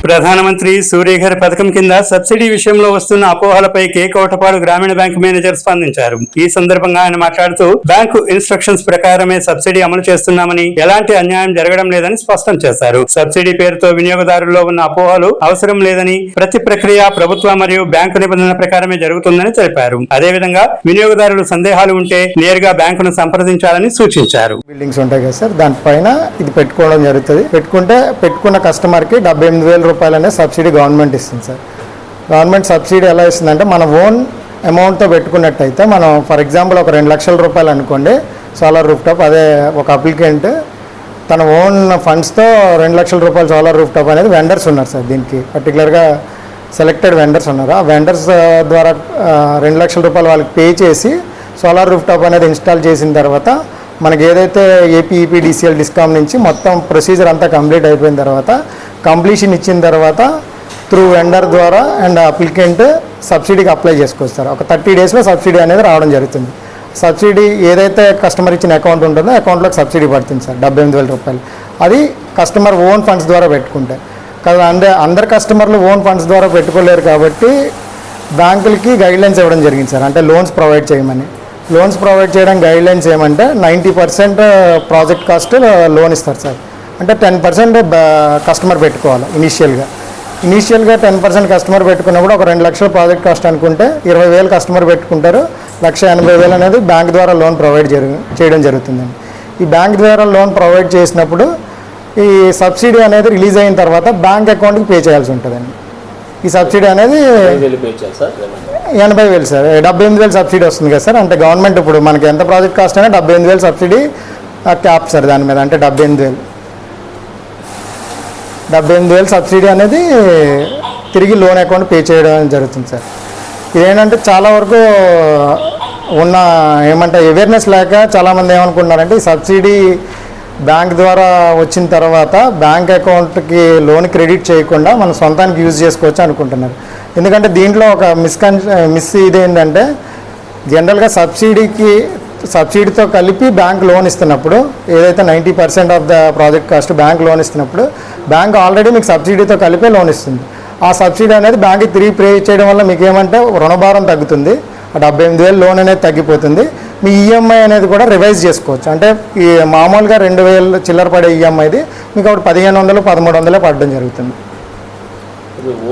ప్రధానమంత్రి సూర్యఘర్ పథకం కింద సబ్సిడీ విషయంలో వస్తున్న అపోహలపై కె కోటపాడు గ్రామీణ బ్యాంక్ మేనేజర్ స్పందించారు. ఈ సందర్భంగా ఆయన మాట్లాడుతూ బ్యాంకు ఇన్స్ట్రక్షన్స్ ప్రకారమే సబ్సిడీ అమలు చేస్తున్నామని, ఎలాంటి అన్యాయం జరగడం లేదని స్పష్టం చేశారు. సబ్సిడీ పేరుతో వినియోగదారుల్లో ఉన్న అపోహలు అవసరం లేదని, ప్రతి ప్రక్రియ ప్రభుత్వ మరియు బ్యాంకు నిబంధనల ప్రకారమే జరుగుతుందని తెలిపారు. అదేవిధంగా వినియోగదారులు సందేహాలు ఉంటే నేరుగా బ్యాంకును సంప్రదించాలని సూచించారు. బిల్డింగ్స్ ఉంటాయి కదా సార్, దానిపైన ఇది పెట్టుకోవడం జరుగుతుంది. పెట్టుకున్న కస్టమర్కి 78,000 రూపాయలు అనే సబ్సిడీ గవర్నమెంట్ ఇస్తుంది సార్. గవర్నమెంట్ సబ్సిడీ ఎలా ఇస్తుందంటే, మన ఓన్ అమౌంట్తో పెట్టుకున్నట్టయితే, మనం ఫర్ ఎగ్జాంపుల్ ఒక 2 లక్షల రూపాయలు అనుకోండి సోలార్ రూఫ్ టాప్. అదే ఒక అప్లికెంట్ తన ఓన్ ఫండ్స్తో 2 లక్షల రూపాయలు సోలార్ రూఫ్ టాప్ అనేది వెండర్స్ ఉన్నారు సార్. దీనికి పర్టికులర్గా సెలెక్టెడ్ వెండర్స్ ఉన్నారు. ఆ వెండర్స్ ద్వారా 2 లక్షల రూపాయలు వాళ్ళకి పే చేసి సోలార్ రూఫ్ టాప్ అనేది ఇన్స్టాల్ చేసిన తర్వాత, మనకి ఏదైతే ఏపీఈపీడీసీఎల్ డిస్కామ్ నుంచి మొత్తం ప్రొసీజర్ అంతా కంప్లీట్ అయిపోయిన తర్వాత, కంప్లీషన్ ఇచ్చిన తర్వాత త్రూ వెండర్ ద్వారా అండ్ అప్లికెంట్ సబ్సిడీకి అప్లై చేసుకోవచ్చు. ఒక 30 డేస్లో సబ్సిడీ అనేది రావడం జరుగుతుంది. సబ్సిడీ ఏదైతే కస్టమర్ ఇచ్చిన అకౌంట్ ఉంటుందో అకౌంట్లోకి సబ్సిడీ పడుతుంది సార్, 78,000 రూపాయలు. అది కస్టమర్ ఓన్ ఫండ్స్ ద్వారా పెట్టుకుంటే కదా. అందరు కస్టమర్లు ఓన్ ఫండ్స్ ద్వారా పెట్టుకోలేరు కాబట్టి బ్యాంకులకి గైడ్లైన్స్ ఇవ్వడం జరిగింది సార్. అంటే లోన్స్ ప్రొవైడ్ చేయమని. లోన్స్ ప్రొవైడ్ చేయడం గైడ్లైన్స్ ఏమంటే 90% ప్రాజెక్ట్ కాస్ట్ లోన్ ఇస్తారు సార్. అంటే 10% కస్టమర్ పెట్టుకోవాలి ఇనీషియల్గా 10% కస్టమర్ పెట్టుకున్నప్పుడు ఒక 2 లక్షల ప్రాజెక్ట్ కాస్ట్ అనుకుంటే 20,000 కస్టమర్ పెట్టుకుంటారు. 1,80,000 అనేది బ్యాంక్ ద్వారా లోన్ ప్రొవైడ్ చేయడం జరుగుతుందండి. ఈ బ్యాంక్ ద్వారా లోన్ ప్రొవైడ్ చేసినప్పుడు ఈ సబ్సిడీ అనేది రిలీజ్ అయిన తర్వాత బ్యాంక్ అకౌంట్కి పే చేయాల్సి ఉంటుందండి. ఈ సబ్సిడీ అనేది 80,000 సార్. 78,000 సబ్సిడీ వస్తుంది కదా సార్. అంటే గవర్నమెంట్ ఇప్పుడు మనకి ఎంత ప్రాజెక్ట్ కాస్ట్ అయినా 78,000 సబ్సిడీ క్యాప్ సార్ దాని మీద. అంటే 78,000 సబ్సిడీ అనేది తిరిగి లోన్ అకౌంట్ పే చేయడం జరుగుతుంది సార్. ఇదేంటంటే చాలా వరకు ఉన్న అవేర్నెస్ లేక చాలామంది ఏమనుకుంటున్నారంటే, ఈ సబ్సిడీ బ్యాంక్ ద్వారా వచ్చిన తర్వాత బ్యాంక్ అకౌంట్కి లోన్ క్రెడిట్ చేయకుండా మనం సొంతానికి యూజ్ చేసుకోవచ్చు అనుకుంటున్నారు. ఎందుకంటే దీంట్లో ఒక మిస్ ఇదేంటంటే, జనరల్గా సబ్సిడీతో కలిపి బ్యాంక్ లోన్ ఇస్తున్నప్పుడు, ఏదైతే 90% of the project cost bank loan ఇస్తున్నప్పుడు, బ్యాంక్ ఆల్రెడీ మీకు సబ్సిడీతో కలిపే లోన్ ఇస్తుంది. ఆ సబ్సిడీ అనేది బ్యాంక్కి తిరిగి పే చేయడం వల్ల మీకు ఏమంటే రుణభారం తగ్గుతుంది. 78,000 లోన్ అనేది తగ్గిపోతుంది. మీ ఈఎంఐ అనేది కూడా రివైజ్ చేసుకోవచ్చు. అంటే ఈ మామూలుగా 2,000 చిల్లర పడే ఈఎంఐది మీకు అప్పుడు 1,500, 1,300 పడడం జరుగుతుంది.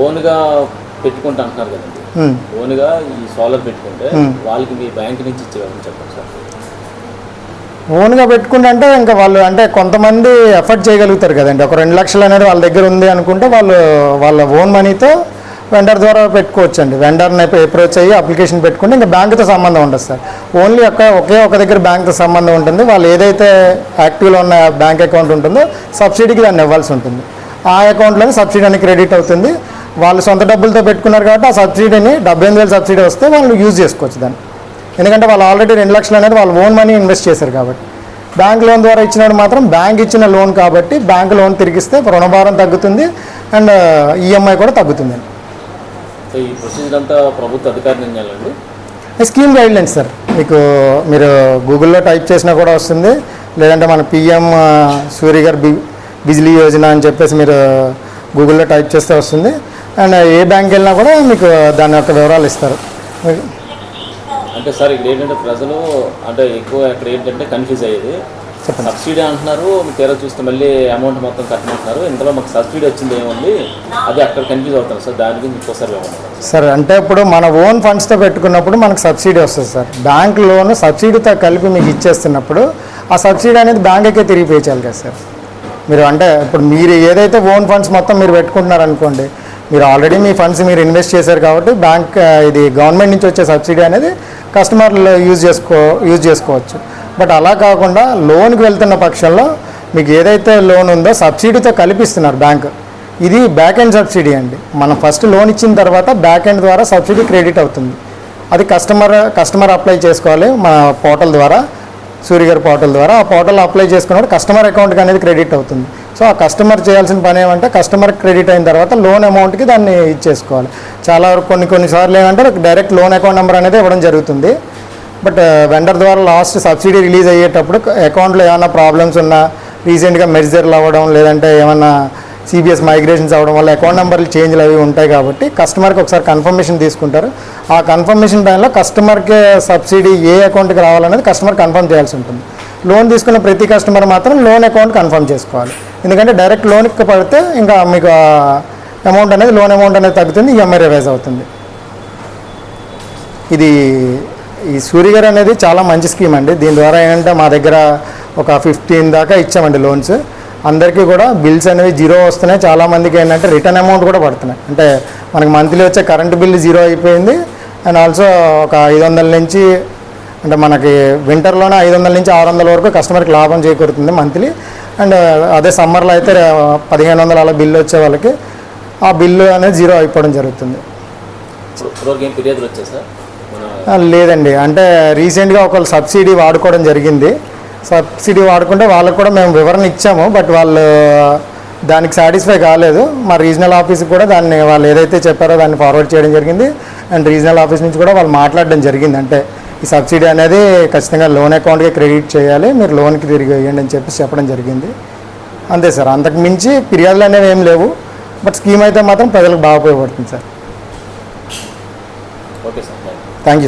ఓన్గా పెట్టుకుంటా అంటున్నారు కదండి, ఓన్గా ఈ సోలార్ పెట్టుకుంటే వాళ్ళకి మీ బ్యాంక్ నుంచి ఇచ్చేవాళ్ళని చెప్పండి సార్. ఓన్గా పెట్టుకుంటే ఇంకా వాళ్ళు అంటే కొంతమంది ఎఫర్ట్ చేయగలుగుతారు కదండి. ఒక 2 లక్షలు అనేది వాళ్ళ దగ్గర ఉంది అనుకుంటే వాళ్ళ ఓన్ మనీతో వెండర్ ద్వారా పెట్టుకోవచ్చు అండి. వెండర్ని అప్రోచ్ అయ్యి అప్లికేషన్ పెట్టుకుంటే ఇంకా బ్యాంకుతో సంబంధం ఉండదు సార్. ఓన్లీ ఒక దగ్గర బ్యాంకుతో సంబంధం ఉంటుంది. వాళ్ళు ఏదైతే యాక్టివ్లో ఉన్న బ్యాంక్ అకౌంట్ ఉంటుందో సబ్సిడీకి దాన్ని ఇవ్వాల్సి ఉంటుంది. ఆ అకౌంట్లోనే సబ్సిడీ అనేది క్రెడిట్ అవుతుంది. వాళ్ళు సొంత డబ్బులతో పెట్టుకున్నారు కాబట్టి ఆ సబ్సిడీని 78,000 సబ్సిడీ వస్తే వాళ్ళు యూజ్ చేసుకోవచ్చు దాన్ని. ఎందుకంటే వాళ్ళు ఆల్రెడీ 2 లక్షలు అనేది వాళ్ళు ఓన్ మనీ ఇన్వెస్ట్ చేశారు కాబట్టి. బ్యాంక్ లోన్ ద్వారా ఇచ్చినప్పుడు మాత్రం బ్యాంక్ ఇచ్చిన లోన్ కాబట్టి బ్యాంక్ లోన్ తిరిగిస్తే రుణభారం తగ్గుతుంది అండ్ ఈఎంఐ కూడా తగ్గుతుంది. ఈ ప్రొసీజర్ అంతా ప్రభుత్వ అధికారి నిర్ణయాలండి. Scheme guidelines sir. మీరు గూగుల్లో టైప్ చేసినా కూడా వస్తుంది, లేదంటే మన పిఎం సూర్యఘర్ బిజ్లీ యోజన అని చెప్పేసి మీరు గూగుల్లో టైప్ చేస్తే వస్తుంది. అండ్ ఏ బ్యాంక్ వెళ్ళినా కూడా మీకు దాని యొక్క వివరాలు ఇస్తారు. అంటే సార్ ఇక్కడ ఏంటంటే ప్రజలు అంటే ఎక్కువ ఇక్కడ ఏంటంటే కన్ఫ్యూజ్ అయ్యేది, సబ్సిడీ అంటున్నారు, తీరా చూస్తే మళ్ళీ అమౌంట్ మొత్తం కట్టమంటున్నారు, ఇంతలో మాకు సబ్సిడీ వచ్చింది ఏముంది, అది అక్కడ కన్ఫ్యూజ్ అవుతారు సార్. దాని గురించి ఇంకోసారి సార్ అంటే ఇప్పుడు మన ఓన్ ఫండ్స్తో పెట్టుకున్నప్పుడు మనకు సబ్సిడీ వస్తుంది సార్. బ్యాంక్ లోన్ సబ్సిడీతో కలిపి మీకు ఇచ్చేస్తున్నప్పుడు ఆ సబ్సిడీ అనేది బ్యాంక్కే తిరిగి పే చేయాలి కదా సార్. మీరు అంటే ఇప్పుడు మీరు ఏదైతే ఓన్ ఫండ్స్ మొత్తం మీరు పెట్టుకుంటున్నారనుకోండి, మీరు ఆల్రెడీ మీ ఫండ్స్ మీరు ఇన్వెస్ట్ చేశారు కాబట్టి బ్యాంక్ ఇది గవర్నమెంట్ నుంచి వచ్చే సబ్సిడీ అనేది కస్టమర్లు యూజ్ చేసుకోవచ్చు. బట్ అలా కాకుండా లోన్కి వెళ్తున్న పక్షంలో మీకు ఏదైతే లోన్ ఉందో సబ్సిడీతో కలిపిస్తున్నారు బ్యాంక్. ఇది బ్యాక్ ఎండ్ సబ్సిడీ అండి. మనం ఫస్ట్ లోన్ ఇచ్చిన తర్వాత బ్యాక్ ఎండ్ ద్వారా సబ్సిడీ క్రెడిట్ అవుతుంది. అది కస్టమర్ అప్లై చేసుకోవాలి మన పోర్టల్ ద్వారా, సూర్యఘర్ పోర్టల్ ద్వారా. ఆ పోర్టల్ అప్లై చేసుకున్నప్పుడు కస్టమర్ అకౌంట్కి అనేది క్రెడిట్ అవుతుంది. సో ఆ కస్టమర్ చేయాల్సిన పని ఏమంటే, కస్టమర్ క్రెడిట్ అయిన తర్వాత లోన్ అమౌంట్కి దాన్ని ఇచ్చేసుకోవాలి. చాలా కొన్నిసార్లు ఏమంటే డైరెక్ట్ లోన్ అకౌంట్ నెంబర్ అనేది ఇవ్వడం జరుగుతుంది. బట్ వెండర్ ద్వారా లాస్ట్ సబ్సిడీ రిలీజ్ అయ్యేటప్పుడు అకౌంట్లో ఏమైనా ప్రాబ్లమ్స్ ఉన్నా, రీసెంట్గా మెర్జర్లు అవ్వడం, లేదంటే ఏమన్నా సిబిఎస్ మైగ్రేషన్స్ అవ్వడం వల్ల అకౌంట్ నెంబర్లు చేంజ్లు అవి ఉంటాయి కాబట్టి కస్టమర్కి ఒకసారి కన్ఫర్మేషన్ తీసుకుంటారు. ఆ కన్ఫర్మేషన్ టైంలో కస్టమర్కి సబ్సిడీ ఏ అకౌంట్కి రావాలనేది కస్టమర్ కన్ఫర్మ్ చేయాల్సి ఉంటుంది. లోన్ తీసుకున్న ప్రతి కస్టమర్ మాత్రం లోన్ అకౌంట్ కన్ఫర్మ్ చేసుకోవాలి. ఎందుకంటే డైరెక్ట్ లోన్కి పడితే ఇంకా మీకు అమౌంట్ అనేది లోన్ అమౌంట్ అనేది తగ్గుతుంది, ఈఎంఐ రివైజ్ అవుతుంది. ఇది ఈ సూర్యగారు అనేది చాలా మంచి స్కీమ్ అండి. దీని ద్వారా ఏంటంటే మా దగ్గర ఒక 15 దాకా ఇచ్చామండి లోన్స్. అందరికీ కూడా బిల్స్ అనేవి జీరో వస్తున్నాయి. చాలామందికి ఏంటంటే రిటర్న్ అమౌంట్ కూడా పడుతున్నాయి. అంటే మనకి మంత్లీ వచ్చే కరెంట్ బిల్ జీరో అయిపోయింది. అండ్ ఆల్సో ఒక 500 నుంచి అంటే మనకి వింటర్లోనే 500 నుంచి 600 వరకు కస్టమర్కి లాభం చేకూరుతుంది మంత్లీ. అండ్ అదే సమ్మర్లో అయితే 1500 అలా బిల్లు వచ్చే వాళ్ళకి ఆ బిల్లు అనేది జీరో అయిపోవడం జరుగుతుంది. ఏం ఫిర్యాదులు వచ్చాయి సార్? లేదండి, అంటే రీసెంట్గా ఒకళ్ళు సబ్సిడీ వాడుకోవడం జరిగింది. సబ్సిడీ వాడుకుంటే వాళ్ళకు కూడా మేము వివరణ ఇచ్చాము, బట్ వాళ్ళు దానికి సాటిస్ఫై కాలేదు. మా రీజనల్ ఆఫీస్కి కూడా దాన్ని వాళ్ళు ఏదైతే చెప్పారో దాన్ని ఫార్వర్డ్ చేయడం జరిగింది. అండ్ రీజనల్ ఆఫీస్ నుంచి కూడా వాళ్ళు మాట్లాడడం జరిగింది. అంటే ఈ సబ్సిడీ అనేది ఖచ్చితంగా లోన్ అకౌంట్కి క్రెడిట్ చేయాలి, మీరు లోన్కి తిరిగి వేయండి అని చెప్పడం జరిగింది. అంతే సార్, అంతకు మించి ఫిర్యాదులు అనేవి ఏం లేవు. బట్ స్కీమ్ అయితే మాత్రం ప్రజలకు బాగా ఉపయోగపడుతుంది సార్.